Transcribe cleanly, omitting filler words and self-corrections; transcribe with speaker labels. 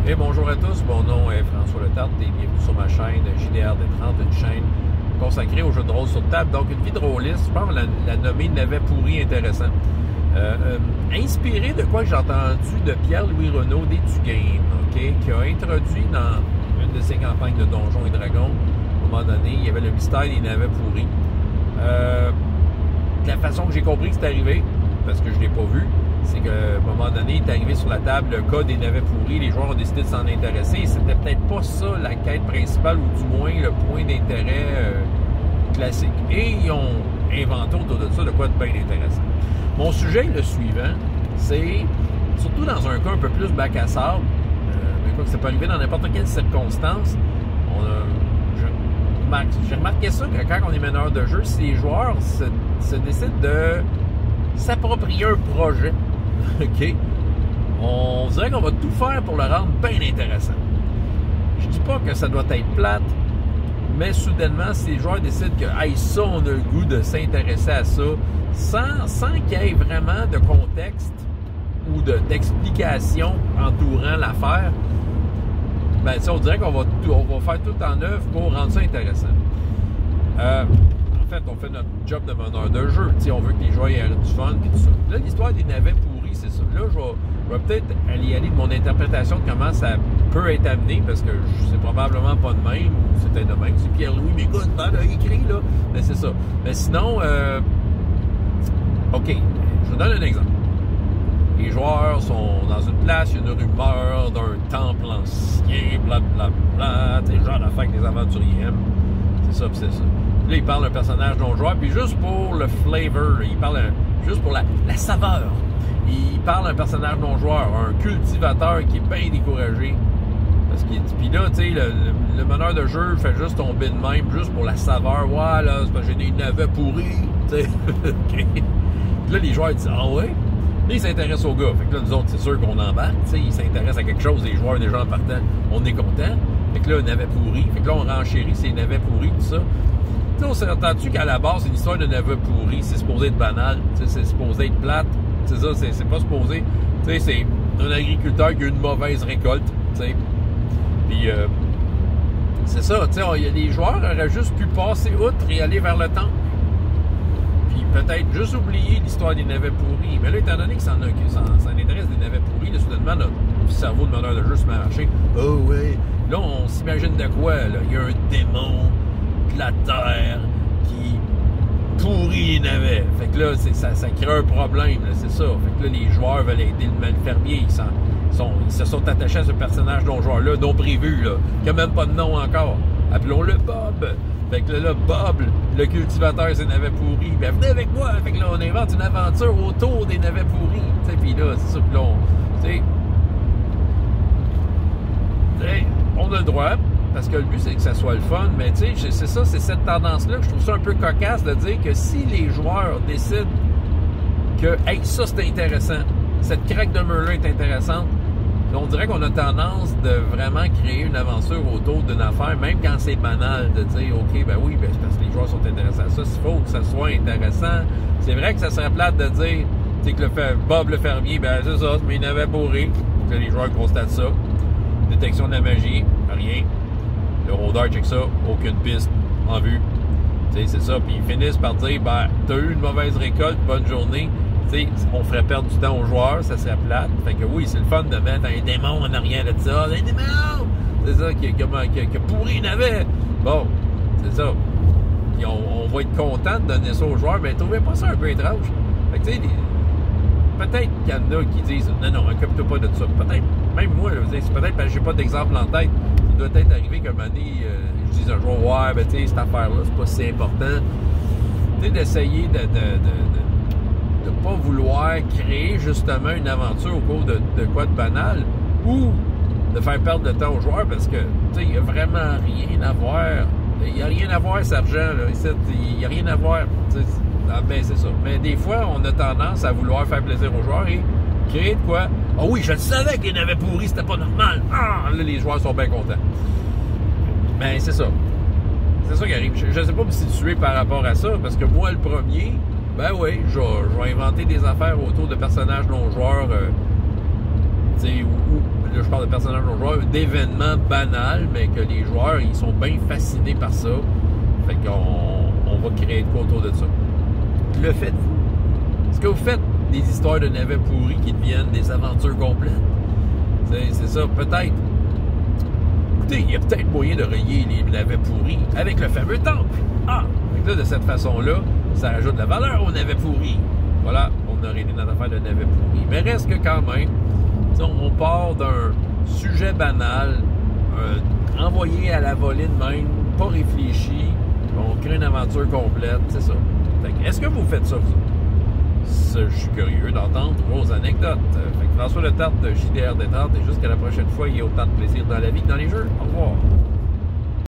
Speaker 1: Et bonjour à tous, mon nom est François Letarte et bienvenue sur ma chaîne JDR des 30, une chaîne consacrée aux jeux de rôle sur table. Donc une vie de rôliste, je pense la nommer Navet pourri intéressant. Inspiré de quoi j'ai entendu de Pierre-Louis Renaud des Du-Game, okay, qui a introduit dans une de ses campagnes de Donjons et Dragons, à un moment donné, il y avait le mystère des navets pourris. De la façon que j'ai compris que c'est arrivé, parce que je ne l'ai pas vu, c'est qu'à un moment donné, il est arrivé sur la table le cas des navets pourris, les joueurs ont décidé de s'en intéresser. C'était peut-être pas ça la quête principale, ou du moins le point d'intérêt classique. Et ils ont inventé autour de ça de quoi de bien intéressant. Mon sujet est le suivant, c'est, surtout dans un cas un peu plus bac à sable, mais quoi que ça peut arriver dans n'importe quelle circonstance, j'ai remarqué ça que quand on est meneur de jeu, si les joueurs se décident de s'approprier un projet, OK, on dirait qu'on va tout faire pour le rendre bien intéressant. Je dis pas que ça doit être plate, mais soudainement, si les joueurs décident que hey, ça, on a le goût de s'intéresser à ça, sans qu'il y ait vraiment de contexte ou d'explication entourant l'affaire, ben ça, on dirait qu'on va faire tout en œuvre pour rendre ça intéressant. En fait, on fait notre job de meneur de jeu. T'sais, on veut que les joueurs aient du fun et tout ça. Là, l'histoire des navets pourris, c'est ça. Là, je vais peut-être aller de mon interprétation de comment ça peut être amené, parce que c'est probablement pas de même, ou c'est peut-être de même. C'est Pierre-Louis, mais écoute, il a écrit, là. Mais c'est ça. Mais sinon, OK, je vous donne un exemple. Les joueurs sont dans une place, il y a une rumeur d'un temple ancien, blablabla, c'est le genre d'affaire que les aventuriers aiment. C'est ça, puis c'est ça. Là, il parle d'un personnage non-joueur, puis juste pour le flavor, il parle juste pour la saveur. Il parle d'un personnage non-joueur, un cultivateur qui est bien découragé. Parce qu'il puis là, tu sais, le meneur de jeu fait juste tomber de même, juste pour la saveur. Ouais, là, c'est parce que j'ai des navets pourris, tu sais. Okay. Là, les joueurs disent, ah ouais? Là, ils s'intéressent au gars. Fait que là, nous autres, c'est sûr qu'on embarque, tu sais, ils s'intéressent à quelque chose, les joueurs déjà en partant, on est contents. Fait que là, un navet pourri. Fait que là, on renchérit ces navets pourris, tout ça. Tu sais, on s'est entendu qu'à la base, une histoire de navet pourri, c'est supposé être banal, tu sais, c'est supposé être plate. C'est ça, c'est pas supposé. Tu sais, c'est un agriculteur qui a une mauvaise récolte, tu sais. Puis, c'est ça, tu sais, les joueurs auraient juste pu passer outre et aller vers le temple. Puis peut-être juste oublier l'histoire des navets pourris. Mais là, étant donné que ça intéresse des navets pourris, là, soudainement, notre cerveau de meneur de jeu se met à marcher. Oh ouais. Là, on s'imagine de quoi, là? Il y a un démon de la terre qui pourrit les navets. Fait que là, ça crée un problème, là, c'est ça. Fait que là, les joueurs veulent aider le fermier. Ils se sont attachés à ce personnage non-joueur-là, non prévu, là, qui n'a même pas de nom encore. Appelons-le Bob. Fait que là, Bob, le cultivateur, c'est navets pourris. Ben, venez avec moi. Fait que là, on invente une aventure autour des navets pourris. Tu sais, puis là, c'est ça. Puis là, on a le droit, parce que le but, c'est que ça soit le fun. Mais tu sais, c'est ça, c'est cette tendance-là que je trouve ça un peu cocasse de dire que si les joueurs décident que, hey, ça, c'est intéressant, cette craque de mur-là est intéressante, on dirait qu'on a tendance de vraiment créer une aventure autour d'une affaire, même quand c'est banal, de dire, OK, ben oui, ben c'est parce que les joueurs sont intéressés à ça. S'il faut que ça soit intéressant, c'est vrai que ça serait plate de dire, tu sais, que Bob le fermier, ben c'est ça, mais il n'avait bourré. Que les joueurs constatent ça. Détection de la magie, rien. Le rôdeur check ça, aucune piste en vue. Tu sais, c'est ça. Puis ils finissent par dire, ben, t'as eu une mauvaise récolte, bonne journée. T'sais, on ferait perdre du temps aux joueurs, ça serait plate. Fait que oui, c'est le fun de mettre un démon en arrière de ça. Un démon! C'est ça, qui a pourri une navet. Bon, c'est ça. Puis on va être content de donner ça aux joueurs, mais trouvez pas ça un peu étrange? Fait que tu sais, peut-être qu'il y en a qui disent non, occupe-toi pas de ça. Peut-être, même moi, c'est peut-être parce que j'ai pas d'exemple en tête. Il doit être arrivé qu'à un moment donné, je dise un joueur, ouais, ben tu sais, cette affaire-là, c'est pas si important. Tu sais, d'essayer de pas vouloir créer justement une aventure au cours de quoi de banal, ou de faire perdre de temps aux joueurs, parce que, tu sais, il n'y a vraiment rien à voir. Il n'y a rien à voir, Sergent, là, ici, il n'y a rien à voir. Ben, c'est ça. Mais des fois, on a tendance à vouloir faire plaisir aux joueurs et créer de quoi? Ah oui, je le savais qu'ils n'avaient pourri, c'était pas normal. Ah, là, les joueurs sont bien contents. Ben, c'est ça. C'est ça qui arrive. Je ne sais pas me situer par rapport à ça, parce que moi, le premier, ben oui, je vais inventer des affaires autour de personnages non-joueurs, tu sais, là je parle de personnages aux joueurs, d'événements banals, mais que les joueurs, ils sont bien fascinés par ça. Fait qu'on va créer de quoi autour de ça. Le faites-vous? Est-ce que vous faites des histoires de navets pourris qui deviennent des aventures complètes? C'est ça, peut-être. Écoutez, il y a peut-être moyen de relier les navets pourris avec le fameux temple. Ah! Là, de cette façon-là, ça ajoute de la valeur aux navets pourris. Voilà, on a réglé notre affaire de navets pourris. Mais reste que quand même, on part d'un sujet banal, envoyé à la volée de même, pas réfléchi, on crée une aventure complète, c'est ça. Est-ce que vous faites ça, vous? Je suis curieux d'entendre vos anecdotes. Fait que François Le Tarte de JDR Détente, et jusqu'à la prochaine fois, il y a autant de plaisir dans la vie que dans les jeux. Au revoir.